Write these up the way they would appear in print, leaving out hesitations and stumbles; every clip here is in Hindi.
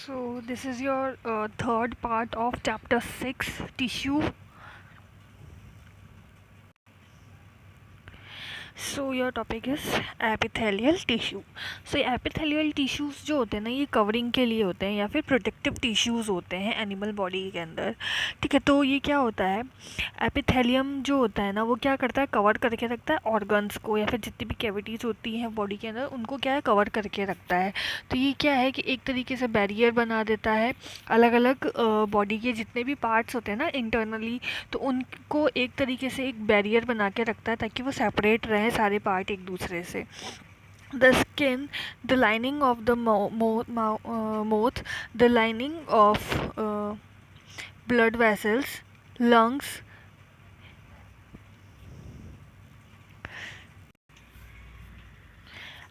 So this is your third part of chapter 6, tissue. So your topic is epithelial tissue. So ये epithelial tissues जो होते हैं ना, ये कवरिंग के लिए होते हैं या फिर प्रोटेक्टिव टिश्यूज़ होते हैं एनिमल बॉडी के अंदर. ठीक है, तो ये क्या होता है, एपिथेलियम जो होता है ना, वो क्या करता है, कवर करके रखता है ऑर्गन्स को या फिर जितनी भी कैविटीज़ होती हैं बॉडी के अंदर, उनको क्या है, कवर करके रखता है. तो ये क्या है कि एक तरीके से बैरियर बना देता है अलग अलग बॉडी के जितने भी पार्ट्स होते हैं ना इंटरनली, तो उनको एक तरीके से एक बैरियर बना के रखता है ताकि वो सेपरेट रहें सारे पार्ट एक दूसरे से. The skin, the lining of the mouth, the lining of blood vessels, lungs,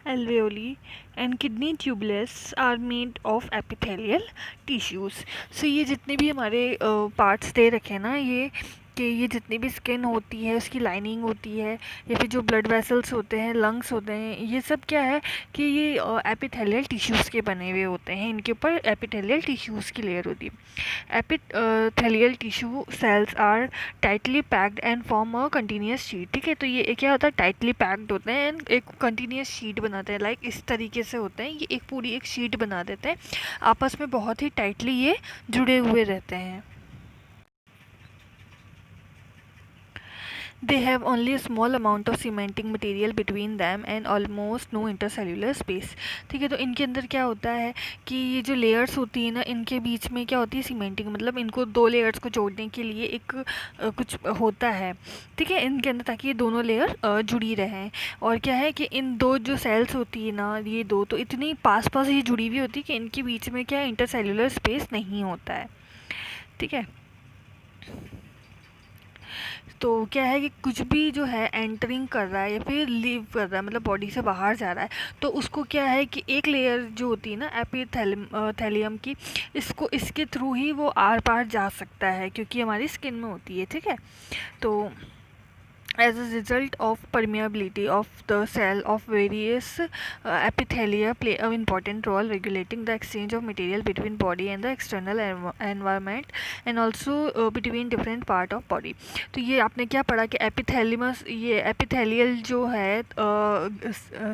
alveoli, and kidney tubulus are made of epithelial tissues. So ये जितने भी हमारे पार्ट्स दे रखे हैं ना, ये कि ये जितनी भी स्किन होती है, उसकी लाइनिंग होती है, या फिर जो ब्लड वेसल्स होते हैं, लंग्स होते हैं, ये सब क्या है कि ये एपिथेलियल टिश्यूज़ के बने हुए होते हैं. इनके ऊपर एपिथेलियल टिश्यूज़ की लेयर होती है. Epithelial tissue cells are tightly packed and form a continuous sheet. ठीक है, तो ये क्या होता है, टाइटली पैक्ड होते हैं एंड एक कंटिन्यूस शीट बनाते हैं. लाइक इस तरीके से होते हैं, ये एक पूरी एक शीट बना देते हैं, आपस में बहुत ही टाइटली ये जुड़े हुए रहते हैं. They have only a small amount of cementing material between them and almost no intercellular space. ठीक है, तो इनके अंदर क्या होता है कि ये जो लेयर्स होती है ना, इनके बीच में क्या होती है, सीमेंटिंग, मतलब इनको दो लेयर्स को जोड़ने के लिए एक कुछ होता है. ठीक है, इनके अंदर, ताकि ये दोनों लेयर जुड़ी रहें. और क्या है कि इन दो जो सेल्स होती है ना, ये दो तो इतनी पास पास ही जुड़ी हुई होती है कि इनके बीच में क्या इंटरसेल्युलर स्पेस नहीं होता है. ठीक है, तो क्या है कि कुछ भी जो है एंटरिंग कर रहा है या फिर लीव कर रहा है, मतलब बॉडी से बाहर जा रहा है, तो उसको क्या है कि एक लेयर जो होती है ना एपिथेलियम की, इसको इसके थ्रू ही वो आर पार जा सकता है क्योंकि हमारी स्किन में होती है. ठीक है, तो as a result of permeability of the cell of various epithelia play an important role regulating the exchange of material between body and the external environment and also between different part of body. तो ये आपने क्या पढ़ा कि एपिथेलियमस, ये एपिथेलियल जो है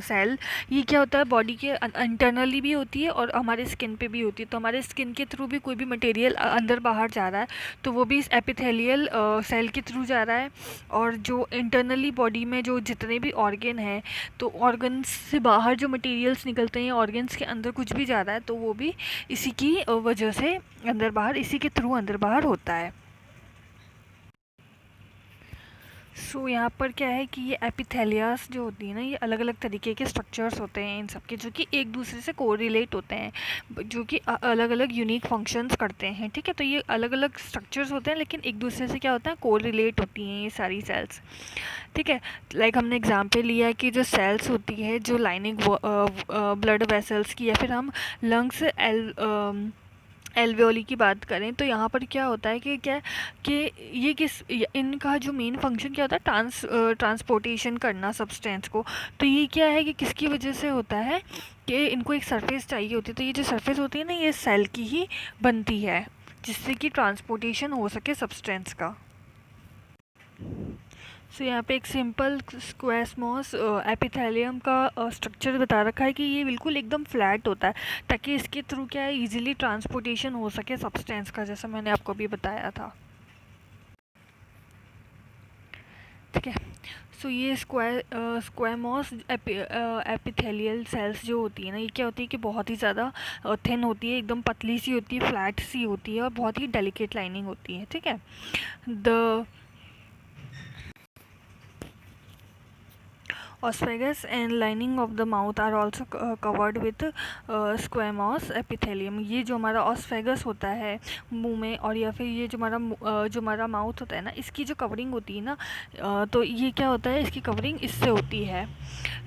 सेल, ये क्या होता है, बॉडी के इंटरनली भी होती है और हमारे स्किन पे भी होती है. तो हमारे स्किन के थ्रू भी कोई भी मटेरियल अंदर बाहर जा रहा है तो वो भी इस एपिथेलियल सेल के थ्रू जा रहा है. और जो इंटरनली बॉडी में जो जितने भी ऑर्गन हैं, तो ऑर्गन्स से बाहर जो मटेरियल्स निकलते हैं, ऑर्गन्स के अंदर कुछ भी जा रहा है तो वो भी इसी की वजह से अंदर बाहर, इसी के थ्रू अंदर बाहर होता है. सो यहाँ पर क्या है कि ये एपिथेलियास जो होती है ना, ये अलग अलग तरीके के स्ट्रक्चर्स होते हैं इन सब के, जो कि एक दूसरे से कोरिलेट होते हैं, जो कि अलग अलग यूनिक फंक्शंस करते हैं. ठीक है, तो ये अलग अलग स्ट्रक्चर्स होते हैं लेकिन एक दूसरे से क्या होता है, कोरिलेट होती हैं ये सारी सेल्स. ठीक है, लाइक हमने एग्जाम्पल लिया कि जो सेल्स होती है जो लाइनिंग ब्लड वेसल्स की, या फिर हम लंग्स एल्वेओली की बात करें, तो यहाँ पर क्या होता है कि क्या कि ये इनका जो मेन फंक्शन क्या होता है, ट्रांसपोर्टेशन करना सब्सटेंस को. तो ये क्या है कि किसकी वजह से होता है कि इनको एक सरफेस चाहिए होती है. तो ये जो सरफेस होती है ना, ये सेल की ही बनती है जिससे कि ट्रांसपोर्टेशन हो सके सब्सटेंस का. सो यहाँ पे एक सिंपल स्क्वैमोस एपिथेलियम का स्ट्रक्चर बता रखा है कि ये बिल्कुल एकदम फ्लैट होता है ताकि इसके थ्रू क्या है, इजीली ट्रांसपोर्टेशन हो सके सब्सटेंस का, जैसा मैंने आपको भी बताया था. ठीक है, सो ये स्क्वैमोस एपिथेलियल सेल्स जो होती है ना, ये क्या होती है कि बहुत ही ज़्यादा थिन होती है, एकदम पतली सी होती है, फ्लैट सी होती है और बहुत ही डेलिकेट लाइनिंग होती है. ठीक है, the Osophagus and lining of the mouth are also covered with squamous epithelium. ये जो हमारा ऑस्फेगस होता है मुंह में, और या फिर ये जो हमारा माउथ होता है ना, इसकी जो कवरिंग होती है ना, तो ये क्या होता है, इसकी कवरिंग इससे होती है,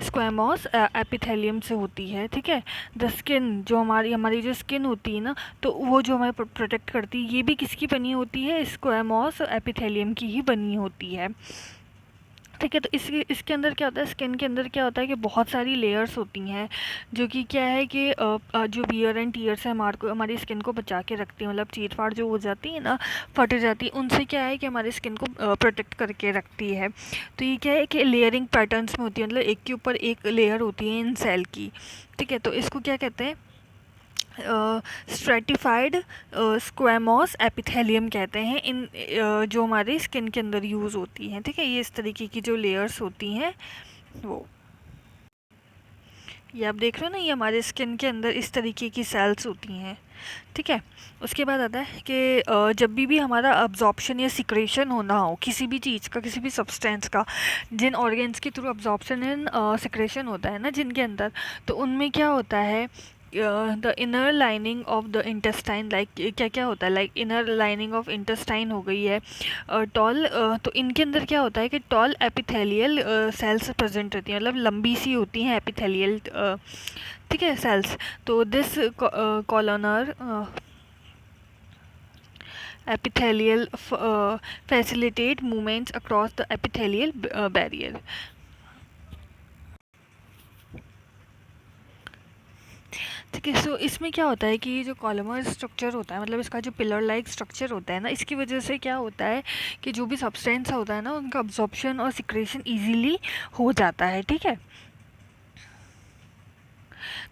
स्क्वैमोस एपिथेलियम से होती है. ठीक है, द स्किन, जो हमारी जो स्किन होती है ना, तो वो जो हमें प्रोटेक्ट करती है, ये भी किसकी बनी होती है, स्क्वैमोस एपिथेलियम की ही बनी होती है. ठीक है। तो इसके अंदर क्या होता है, स्किन के अंदर क्या होता है कि बहुत सारी लेयर्स होती हैं, जो कि क्या है कि जो वियर एंड टीयर से हमारी स्किन को बचा के रखती है, मतलब चीर फाड़ जो हो जाती है ना, फट जाती है, उनसे क्या है कि हमारी स्किन को प्रोटेक्ट करके रखती है। तो ये क्या है कि लेयरिंग पैटर्न्स में होती है, मतलब एक के ऊपर एक लेयर होती है इन सेल की। ठीक है। तो इसको क्या कहते हैं, स्ट्रेटिफाइड स्क्वेमोस एपिथेलियम कहते हैं इन जो हमारी स्किन के अंदर यूज़ होती हैं। ठीक है। ये इस तरीके की जो लेयर्स होती हैं वो, ये आप देख रहे हो ना, ये हमारे स्किन के अंदर इस तरीके की सेल्स होती हैं। ठीक है। उसके बाद आता है कि जब भी हमारा अब्जॉर्प्शन या सिक्रेशन होना हो किसी भी चीज़ का, किसी भी सब्सटेंस का, जिन ऑर्गेन्स के थ्रू अब्जॉर्प्शन एंड सिक्रेशन होता है ना जिनके अंदर, तो उनमें क्या होता है, the inner lining of the intestine, like क्या क्या होता है, like inner lining of intestine हो गई है, टॉल, तो इनके अंदर क्या होता है कि टॉल एपिथेलियल सेल्स प्रेजेंट रहती हैं, मतलब लंबी सी होती हैं एपिथेलियल, ठीक है, सेल्स। तो this कॉलोनर epithelial facilitate movements across the epithelial barrier। ठीक है। सो इसमें क्या होता है कि ये जो कॉलमर स्ट्रक्चर होता है, मतलब इसका जो पिलर लाइक स्ट्रक्चर होता है ना, इसकी वजह से क्या होता है कि जो भी सब्सटेंस होता है ना, उनका अब्जॉर्प्शन और सिक्रेशन इजीली हो जाता है। ठीक है।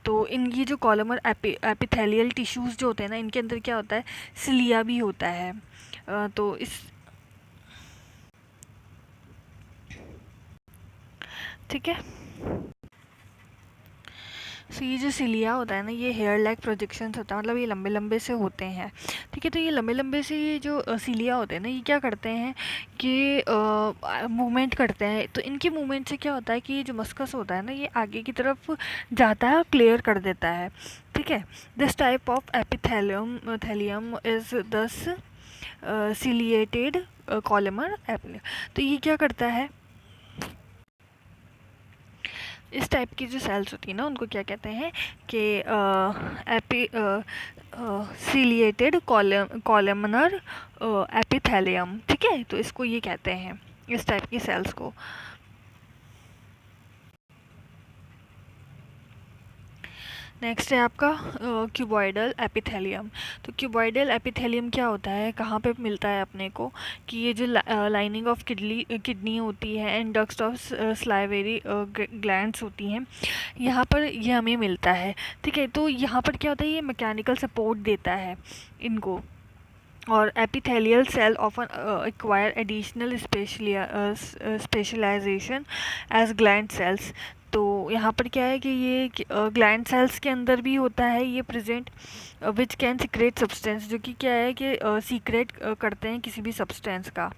तो इन ये जो कॉलमर एपिथेलियल टिश्यूज़ जो होते हैं ना, इनके अंदर क्या होता है, सिलिया भी होता है। तो इस, ठीक है। सो ये जो सिलिया होता है ना, ये हेयर लाइक प्रोजेक्शंस होता है, मतलब ये लंबे लंबे से होते हैं। ठीक है। तो ये लंबे लंबे से ये जो सिलिया होते हैं ना, ये क्या करते हैं कि मूवमेंट करते हैं। तो इनकी मूवमेंट से क्या होता है कि ये जो मस्कस होता है ना, ये आगे की तरफ जाता है और क्लियर कर देता है। ठीक है। This type of epithelium is दस सिलिएटेड कॉलमर। तो ये क्या करता है, इस टाइप की जो सेल्स होती है ना, उनको क्या कहते हैं कि एपी सिलिएटेड कॉलमनर एपिथेलियम। ठीक है। तो इसको ये कहते हैं, इस टाइप की सेल्स को। नेक्स्ट है आपका क्यूबॉइडल एपिथेलियम। तो क्यूबॉइडल एपिथेलियम क्या होता है, कहाँ पे मिलता है अपने को, कि ये जो लाइनिंग ऑफ किडनी होती है एंड डक्ट्स ऑफ स्लाइवेरी ग्लैंड्स होती हैं, यहाँ पर ये हमें मिलता है। ठीक है। तो यहाँ पर क्या होता है, ये मैकेनिकल सपोर्ट देता है इनको। और epithelial cell often acquire additional specialization as gland cells. तो यहाँ पर क्या है कि ये ग्लैंड सेल्स के अंदर भी होता है ये present, which can secret substance, जो कि क्या है कि सीक्रेट करते हैं किसी भी सब्सटेंस का।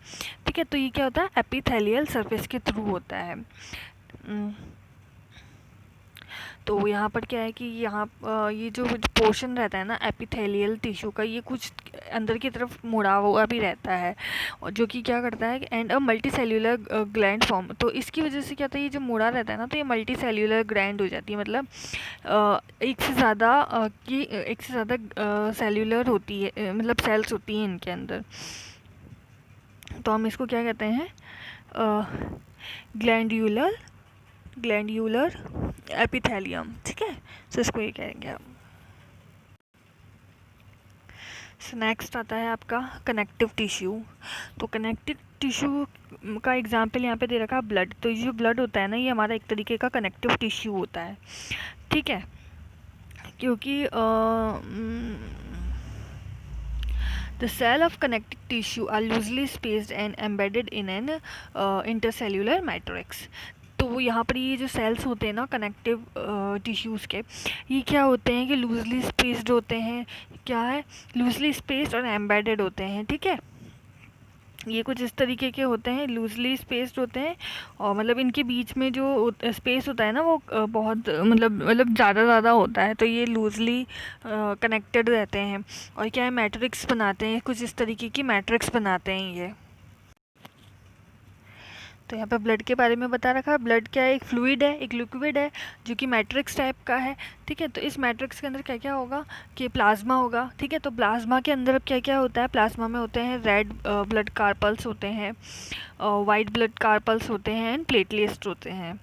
ठीक है। तो ये क्या होता है, एपिथेलियल सरफेस के थ्रू होता है। तो यहाँ पर क्या है कि यहाँ ये जो पोर्शन रहता है ना एपिथेलियल टिश्यू का, ये कुछ अंदर की तरफ मुड़ा हुआ भी रहता है, और जो कि क्या करता है, and a multi cellular gland form. तो इसकी वजह से क्या होता है, ये जो मुड़ा रहता है ना, तो ये मल्टी सेल्यूलर ग्लैंड हो जाती है, मतलब एक से ज़्यादा सेल्यूलर होती है, मतलब सेल्स होती हैं इनके अंदर। तो हम इसको क्या कहते हैं, ग्लैंड्यूलर एपिथेलियम। ठीक है। सो इसको ये कहेंगे हम। सो नेक्स्ट आता है आपका कनेक्टिव टिश्यू। तो कनेक्टिव टिश्यू का एग्जांपल यहाँ पे दे रखा है ब्लड। तो ये जो ब्लड होता है ना, ये हमारा एक तरीके का कनेक्टिव टिश्यू होता है। ठीक है। क्योंकि the cell of connective tissue are loosely spaced and embedded in an intercellular matrix। तो यहाँ पर ये जो सेल्स होते हैं ना कनेक्टिव टिश्यूज़ के, ये क्या होते हैं कि लूजली स्पेस्ड होते हैं, क्या है, लूजली स्पेस्ड और एम्बेडेड होते हैं। ठीक है। ये कुछ इस तरीके के होते हैं, लूजली स्पेस्ड होते हैं, और मतलब इनके बीच में जो स्पेस होता है ना, वो बहुत मतलब ज़्यादा होता है, तो ये लूजली कनेक्टेड रहते हैं। और क्या है, मैट्रिक्स बनाते हैं, कुछ इस तरीके की मैट्रिक्स बनाते हैं ये। तो यहाँ पे ब्लड के बारे में बता रखा है। ब्लड क्या है, एक फ्लूइड है, एक लिक्विड है जो कि मैट्रिक्स टाइप का है। ठीक है, तो इस मैट्रिक्स के अंदर क्या क्या होगा कि प्लाज्मा होगा। ठीक है, तो प्लाज्मा के अंदर अब क्या क्या होता है, प्लाज्मा में होते हैं रेड ब्लड कार्पल्स होते हैं, वाइट ब्लड कार्पल्स होते हैं एंड प्लेटलेट्स होते हैं।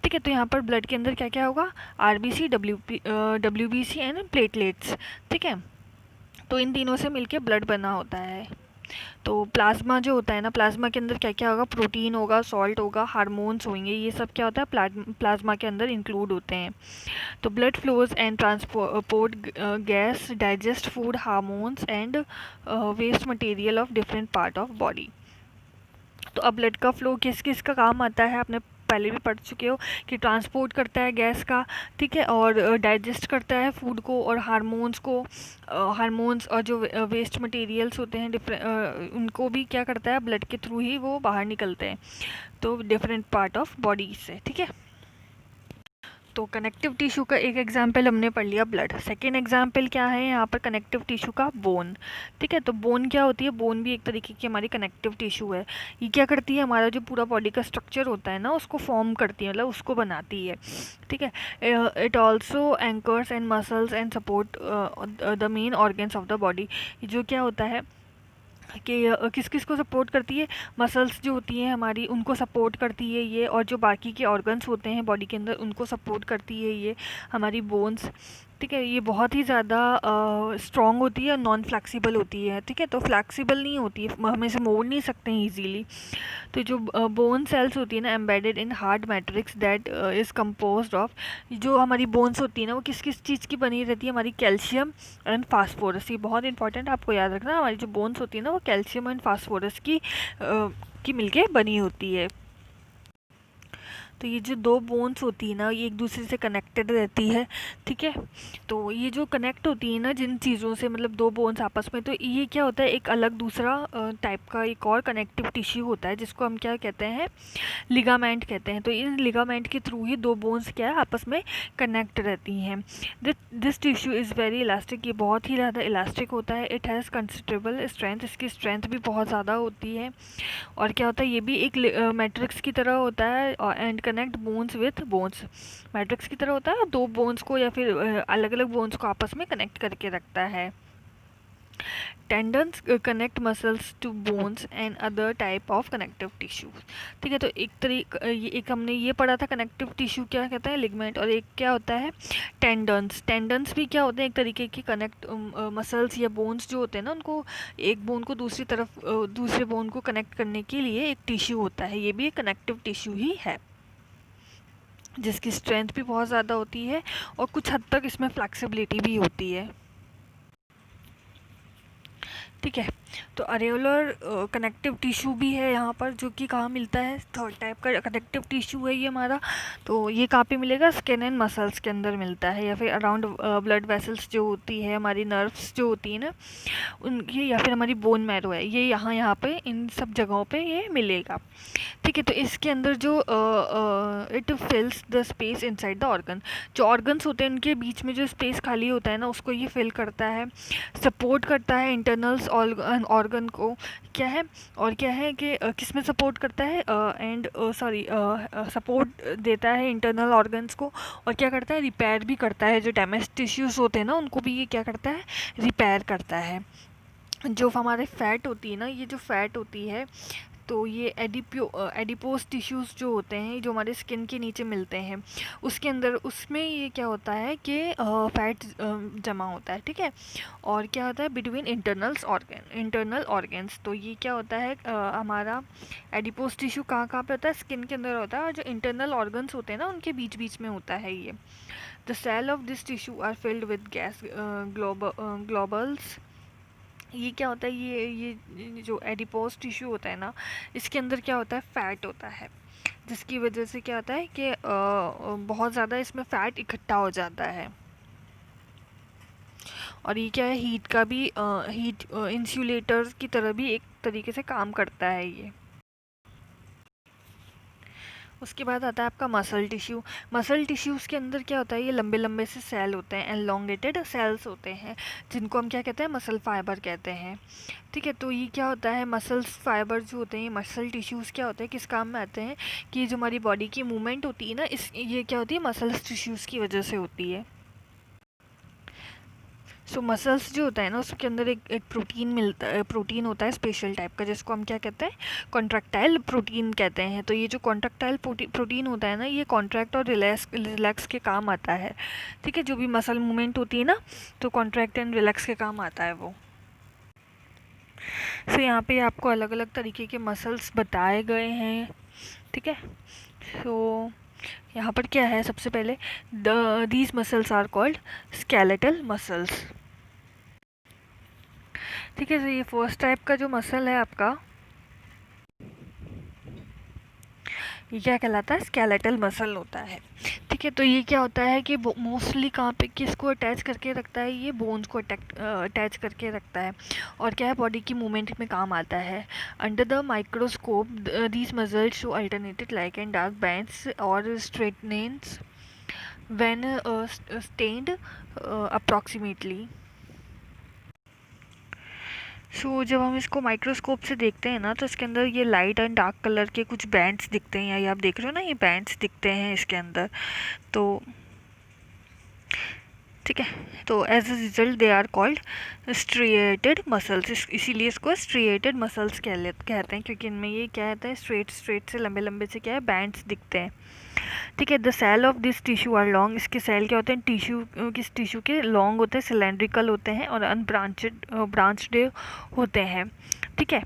ठीक है, तो यहाँ पर ब्लड के अंदर क्या क्या होगा, आरबीसी, डब्ल्यूबीसी एंड प्लेटलेट्स। ठीक है, तो इन तीनों से मिलके ब्लड बना होता है। तो प्लाज्मा जो होता है ना, प्लाज्मा के अंदर क्या क्या होगा, प्रोटीन होगा, सॉल्ट होगा, हार्मोन्स होंगे, ये सब क्या होता है प्लाज्मा के अंदर इंक्लूड होते हैं। तो blood flows and transport gas, digest food, hormones and waste material of different part of body. तो अब ब्लड का फ्लो किस किस का काम आता है, आपने पहले भी पढ़ चुके हो कि ट्रांसपोर्ट करता है गैस का। ठीक है, और डाइजेस्ट करता है फूड को और हार्मोन्स को, हार्मोन्स और जो वेस्ट मटेरियल्स होते हैं डिफरेंट, उनको भी क्या करता है, ब्लड के थ्रू ही वो बाहर निकलते हैं, तो डिफरेंट पार्ट ऑफ बॉडी से। ठीक है, तो कनेक्टिव टिश्यू का एक एग्जाम्पल हमने पढ़ लिया ब्लड। सेकेंड एग्जाम्पल क्या है यहाँ पर कनेक्टिव टिश्यू का, बोन। ठीक है, तो बोन क्या होती है, बोन भी एक तरीके की हमारी कनेक्टिव टिश्यू है। ये क्या करती है, हमारा जो पूरा बॉडी का स्ट्रक्चर होता है ना उसको फॉर्म करती है, मतलब उसको बनाती है। ठीक है, it also anchors and muscles and support the main organs of the body. जो क्या होता है कि किस किस को सपोर्ट करती है, मसल्स जो होती हैं हमारी उनको सपोर्ट करती है ये, और जो बाकी के ऑर्गन्स होते हैं बॉडी के अंदर उनको सपोर्ट करती है ये हमारी बोन्स। ठीक है, ये बहुत ही ज़्यादा स्ट्रॉन्ग होती है, नॉन फ्लैक्सिबल होती है। ठीक है, तो फ्लैक्सिबल नहीं होती है, हम इसे मोड़ नहीं सकते हैं ईजीली। तो जो बोन सेल्स होती है ना, embedded in hard matrix that is composed of, जो हमारी बोन्स होती है ना वो किस किस चीज़ की बनी रहती है, हमारी कैल्शियम एंड फास्फोरस। ये बहुत इंपॉर्टेंट, आपको याद रखना, हमारी जो बोन्स होती है ना वो कैल्शियम एंड फास्फोरस की मिलके बनी होती है। तो ये जो दो बोन्स होती है ना ये एक दूसरे से कनेक्टेड रहती है। ठीक है, तो ये जो कनेक्ट होती है ना जिन चीज़ों से, मतलब दो बोन्स आपस में, तो ये क्या होता है, एक अलग दूसरा टाइप का एक और कनेक्टिव टिश्यू होता है जिसको हम क्या कहते हैं, लिगामेंट कहते हैं। तो इन लिगामेंट के थ्रू ही दो बोन्स क्या है आपस में कनेक्ट रहती हैं। This tissue is very elastic, ये बहुत ही ज़्यादा इलास्टिक होता है। इट हैज़ कंसिडरेबल स्ट्रेंथ, इसकी स्ट्रेंथ भी बहुत ज़्यादा होती है। और क्या होता है, ये भी एक मैट्रिक्स की तरह होता है, and connect bones with bones. Matrix की तरह होता है, दो बोन्स को या फिर अलग अलग बोन्स को आपस में कनेक्ट करके रखता है। Tendons connect muscles to bones and other type of connective tissue. ठीक है, तो एक हमने ये पढ़ा था कनेक्टिव टिश्यू क्या कहता है, लिगमेंट, और एक क्या होता है टेंडन्स। टेंडन्स भी क्या होते हैं, एक तरीके की कनेक्ट मसल्स या बोन्स जो होते हैं ना उनको, एक बोन को दूसरी तरफ दूसरे बोन को कनेक्ट करने के लिए एक टिश्यू होता है, ये भी एक कनेक्टिव टिश्यू ही है जिसकी स्ट्रेंथ भी बहुत ज़्यादा होती है और कुछ हद तक इसमें फ्लेक्सिबिलिटी भी होती है। ठीक है, तो अरेोलर कनेक्टिव टिश्यू भी है यहाँ पर, जो कि कहाँ मिलता है, थर्ड टाइप का कनेक्टिव टिश्यू है ये हमारा। तो ये कहाँ पे मिलेगा, स्किन एंड मसल्स के अंदर मिलता है, या फिर अराउंड ब्लड वेसल्स जो होती है, हमारी नर्व्स जो होती है ना उनकी, या फिर हमारी बोन मैरो है, ये यहाँ पे इन सब जगहों पे ये मिलेगा। ठीक है, तो इसके अंदर जो it फिल्स the space inside the organ, जो ऑर्गन्स होते हैं उनके बीच में जो स्पेस खाली होता है ना उसको ये फिल करता है, सपोर्ट करता है इंटरनल्स ऑर्गन को। क्या है, और क्या है कि किस में सपोर्ट करता है, सपोर्ट देता है इंटरनल ऑर्गन्स को, और क्या करता है, रिपेयर भी करता है, जो डैमेज टिश्यूज़ होते हैं ना उनको भी ये क्या करता है, रिपेयर करता है। जो हमारे फैट होती है ना, ये जो फैट होती है, तो ये एडिपोज टिश्यूज़ जो होते हैं जो हमारे स्किन के नीचे मिलते हैं, उसके अंदर उसमें ये क्या होता है कि फैट जमा होता है। ठीक है, और क्या होता है बिटवीन इंटरनल ऑर्गन्स, तो ये क्या होता है हमारा एडिपोज टिश्यू कहाँ कहाँ पे होता है, स्किन के अंदर होता है, और जो इंटरनल ऑर्गन्स होते हैं ना उनके बीच बीच में होता है ये। The cell of this tissue are filled with gas globules. ये क्या होता है, ये जो एडिपोज टिश्यू होता है ना इसके अंदर क्या होता है, फैट होता है, जिसकी वजह से क्या होता है कि बहुत ज़्यादा इसमें फ़ैट इकट्ठा हो जाता है। और ये क्या है, हीट का भी हीट इंसुलेटर की तरह भी एक तरीके से काम करता है ये। उसके बाद आता है आपका मसल टिश्यू। मसल टिश्यूज़ के अंदर क्या होता है, ये लंबे लंबे से सेल होते हैं, एलोंगेटेड सेल्स होते हैं, जिनको हम क्या कहते हैं, मसल फाइबर कहते हैं। ठीक है, तो ये क्या होता है, मसल्स फाइबर जो होते हैं, मसल टिश्यूज़ क्या होते हैं, किस काम में आते हैं, कि जो हमारी बॉडी की मूवमेंट होती है ना, इस ये क्या होती है, मसल टिश्यूज़ की वजह से होती है। सो मसल्स जो होता है ना, उसके अंदर एक प्रोटीन मिलता है, प्रोटीन होता है स्पेशल टाइप का, जिसको हम क्या कहते हैं, कॉन्ट्रैक्टाइल प्रोटीन कहते हैं। तो ये जो कॉन्ट्रैक्टाइल प्रोटीन होता है ना, ये कॉन्ट्रैक्ट और रिलैक्स के काम आता है। ठीक है, जो भी मसल मूवमेंट होती है ना, तो कॉन्ट्रैक्ट एंड रिलैक्स के काम आता है वो। सो यहाँ पे आपको अलग अलग तरीके के मसल्स बताए गए हैं। ठीक है, सो यहाँ पर क्या है, सबसे पहले these muscles are called skeletal muscles. ठीक है, तो ये फर्स्ट टाइप का जो मसल है आपका, ये क्या कहलाता है, स्केलेटल मसल होता है। ठीक है, तो ये क्या होता है कि मोस्टली कहाँ पे किसको अटैच करके रखता है, ये बोन्स को अटैच करके रखता है, और क्या है, बॉडी की मूवमेंट में काम आता है। Under the microscope these muscles show alternated light and dark bands और स्ट्रेटनेंस व्हेन स्टेन्ड अप्रॉक्सीमेटली। जब हम इसको माइक्रोस्कोप से देखते हैं ना, तो इसके अंदर ये लाइट एंड डार्क कलर के कुछ बैंड्स दिखते हैं, ये आप देख रहे हो ना, ये बैंड्स दिखते हैं इसके अंदर। तो ठीक है, तो as a result they are called striated muscles. इसीलिए इसको स्ट्रिएटेड मसल्स कहते हैं, क्योंकि इनमें ये क्या कहता है, स्ट्रेट स्ट्रेट से लंबे लंबे से क्या है, बैंड्स दिखते हैं। ठीक है, the cell of this tissue are long. इसके सेल क्या होते हैं, किस टिश्यू के लॉन्ग होते हैं, सिलेंड्रिकल होते हैं और ब्रांच्ड होते हैं। ठीक है,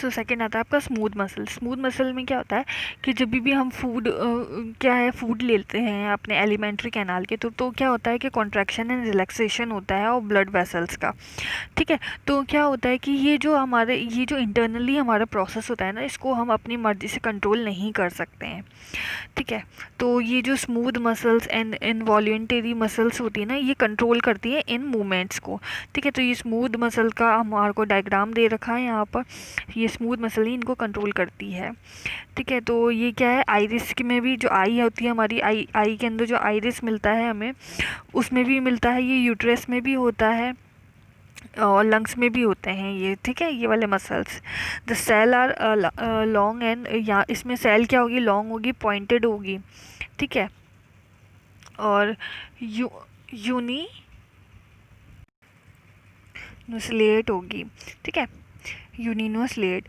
सेकंड आता है आपका स्मूथ मसल। स्मूथ मसल में क्या होता है कि जब भी हम क्या है, फूड लेते हैं अपने एलिमेंट्री कैनाल के, तो क्या होता है कि कॉन्ट्रैक्शन एंड रिलैक्सेशन होता है और ब्लड वेसल्स का। ठीक है, तो क्या होता है कि ये जो इंटरनली हमारा प्रोसेस होता है ना, इसको हम अपनी मर्ज़ी से कंट्रोल नहीं कर सकते हैं। ठीक है, तो ये जो smooth muscles and involuntary muscles होती है ना, ये कंट्रोल करती है इन मूवमेंट्स को। ठीक है, तो ये स्मूथ मसल का हमारे को डायग्राम दे रखा है यहाँ पर, ये स्मूथ मसल ही इनको कंट्रोल करती है। ठीक है, तो ये क्या है, आइरिस में भी जो आई होती है हमारी, आई के अंदर जो आइरिस मिलता है हमें, उसमें भी मिलता है, ये यूट्रस में भी होता है और लंग्स में भी होते हैं ये। ठीक है, ये वाले muscles, the cell are long and, या इसमें सेल क्या होगी, लॉन्ग होगी, पॉइंटेड होगी। ठीक है, और यू यूनी नुसलेट होगी। ठीक है, uninucleate.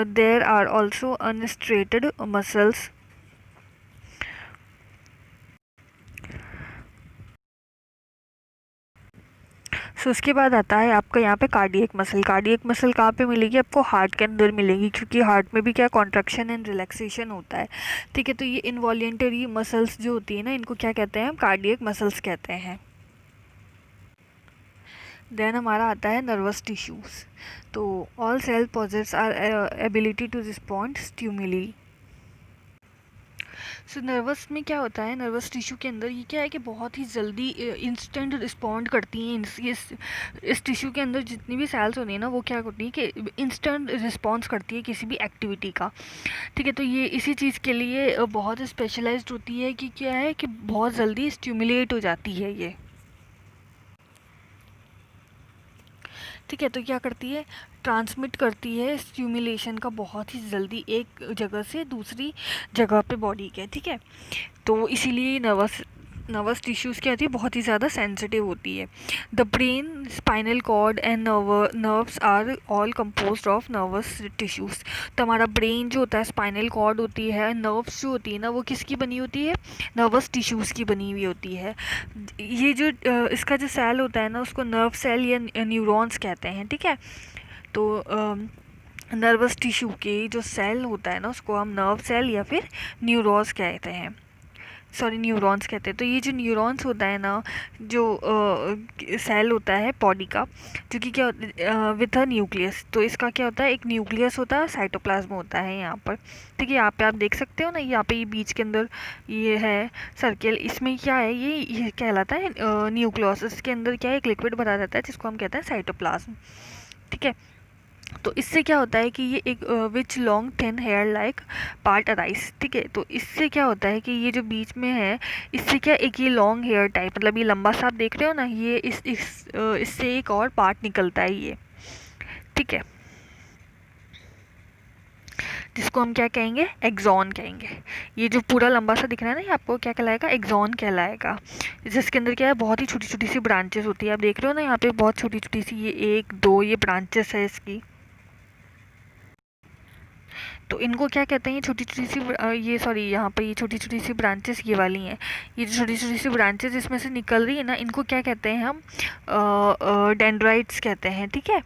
There are also unstriated muscles. उसके बाद आता है आपका यहाँ पे कार्डियक मसल। कार्डियक मसल कहाँ पे मिलेगी आपको, हार्ट के अंदर मिलेगी, क्योंकि हार्ट में भी क्या कॉन्ट्रैक्शन एंड रिलैक्सेशन होता है। ठीक है, तो ये इनवॉल्यूंटरी मसल्स जो होती है ना, इनको क्या कहते हैं, हम कार्डियक मसल्स कहते हैं। देन हमारा आता है नर्वस टिश्यूज़। तो all cell possess are ability to respond stimuli. Nervous में क्या होता है, नर्वस टिश्यू के अंदर ये क्या है कि बहुत ही जल्दी इंस्टेंट रिस्पॉन्ड करती हैं। इस टिश्यू के अंदर जितनी भी सेल्स होती हैं ना, वो क्या करती हैं कि इंस्टेंट रिस्पॉन्स करती है किसी भी एक्टिविटी का। ठीक है, तो ये इसी चीज़ के लिए बहुत स्पेशलाइज्ड होती है, कि क्या है कि बहुत जल्दी स्टिमुलेट हो जाती है ये। ठीक है, तो क्या करती है, ट्रांसमिट करती है स्टिमुलेशन का बहुत ही जल्दी, एक जगह से दूसरी जगह पे बॉडी के। ठीक है, तो इसीलिए नर्वस टिश्यूज़ क्या होती है, बहुत ही ज़्यादा सेंसिटिव होती है। The brain, spinal cord and nerves are all composed of nervous tissues. तो हमारा ब्रेन जो होता है, स्पाइनल कॉर्ड होती है, नर्व्स जो होती है ना, वो किसकी बनी होती है, नर्वस टिश्यूज़ की बनी हुई होती है। ये जो इसका जो सेल होता है ना, उसको नर्व सेल या न्यूरॉन्स कहते हैं। ठीक है, तो नर्वस टिश्यू के जो सेल होता है ना, उसको हम नर्व सेल या फिर न्यूरॉन्स कहते हैं, सॉरी न्यूरॉन्स कहते हैं। तो ये जो न्यूरॉन्स होता है ना, जो सेल होता है बॉडी का, जो कि क्या विथ अ न्यूक्लियस, तो इसका क्या होता है, एक न्यूक्लियस होता है, साइटोप्लाज्म होता है यहाँ पर। ठीक है, यहाँ पे आप देख सकते हो ना, यहाँ पे ये बीच के अंदर ये है सर्किल, इसमें क्या है, ये कहलाता है न्यूक्लियस। इसके अंदर क्या है, एक लिक्विड भरा रहता है, जिसको हम कहते हैं साइटोप्लाज्म। ठीक है, तो इससे क्या होता है कि ये एक which long thin hair like part arise, ठीक है। तो इससे क्या होता है कि ये जो बीच में है, इससे क्या एक ये लॉन्ग हेयर टाइप, मतलब ये लंबा सा आप देख रहे हो ना, ये इससे एक और पार्ट निकलता है ये, ठीक है, जिसको हम क्या कहेंगे, एक्सॉन कहेंगे। ये जो पूरा लंबा सा दिख रहा है ना, ये आपको क्या कहलाएगा, एक्सॉन कहलाएगा, जिसके अंदर क्या है, बहुत ही छोटी छोटी सी ब्रांचेस होती है। आप देख रहे हो ना यहाँ पे बहुत छोटी छोटी सी, ये एक दो ये ब्रांचेस है इसकी। तो इनको क्या कहते हैं, ये छोटी छोटी सी ये सॉरी यहाँ पे ये छोटी छोटी सी ब्रांचेस ये वाली हैं, ये जो छोटी छोटी सी ब्रांचेस इसमें से निकल रही है ना, इनको क्या कहते हैं हम, डेंड्राइट्स कहते हैं, ठीक है।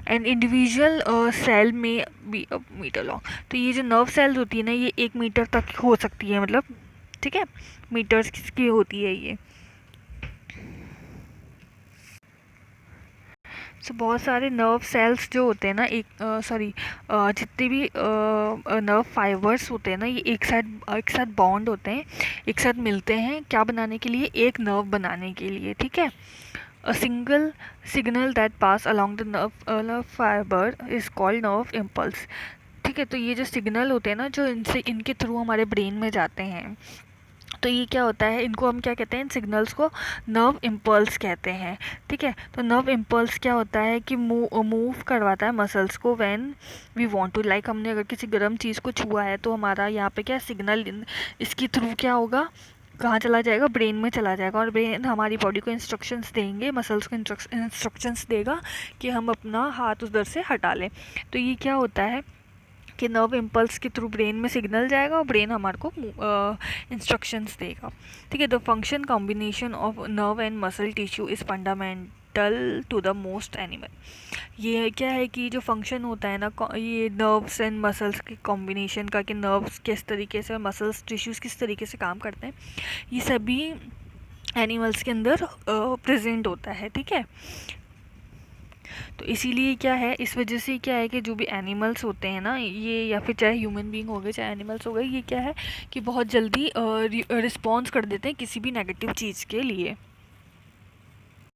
एंड इंडिविजुअल सेल में बी मीटर लॉन्ग। तो ये जो नर्व सेल्स होती है ना, ये 1 मीटर तक हो सकती है, मतलब, ठीक है, मीटर्स की होती है ये। सो बहुत सारे नर्व सेल्स जो होते हैं ना, जितने भी नर्व फाइबर्स होते हैं ना, ये एक साथ बॉन्ड होते हैं, एक साथ मिलते हैं, क्या बनाने के लिए, एक नर्व बनाने के लिए, ठीक है। A single signal that pass along the nerve fibre is called nerve impulse, ठीक है। तो ये जो सिग्नल होते हैं ना, जो इनके थ्रू हमारे ब्रेन में जाते हैं, तो ये क्या होता है, इनको हम क्या कहते हैं, इन सिग्नल्स को नर्व इम्पल्स कहते हैं, ठीक है। तो नर्व इम्पल्स क्या होता है कि मूव करवाता है मसल्स को when we want to, like हमने अगर किसी गर्म चीज़ को छुआ है, तो हमारा यहाँ पे क्या सिग्नल इसके थ्रू क्या होगा, कहाँ चला जाएगा, ब्रेन में चला जाएगा, और ब्रेन हमारी बॉडी को इंस्ट्रक्शंस देंगे, मसल्स को इंस्ट्रक्शंस देगा कि हम अपना हाथ उधर से हटा लें। तो ये क्या होता है कि नर्व इम्पल्स के थ्रू ब्रेन में सिग्नल जाएगा और ब्रेन हमारे को इंस्ट्रक्शंस देगा, ठीक है। The function combination of nerve and muscle tissue is fundamental to the most animal. ये क्या है कि जो फंक्शन होता है ना, ये नर्व्स एंड मसल्स के कॉम्बिनेशन का, कि नर्व्स किस तरीके से, मसल्स टिश्यूज़ किस तरीके से काम करते हैं, ये सभी एनिमल्स के अंदर प्रेजेंट होता है, ठीक है। तो इसीलिए क्या है, इस वजह से क्या है कि जो भी एनिमल्स होते हैं ना ये, या फिर चाहे ह्यूमन बीइंग हो गए चाहे एनिमल्स हो गए, ये क्या है कि बहुत जल्दी रिस्पॉन्स कर देते हैं किसी भी नेगेटिव चीज़ के लिए।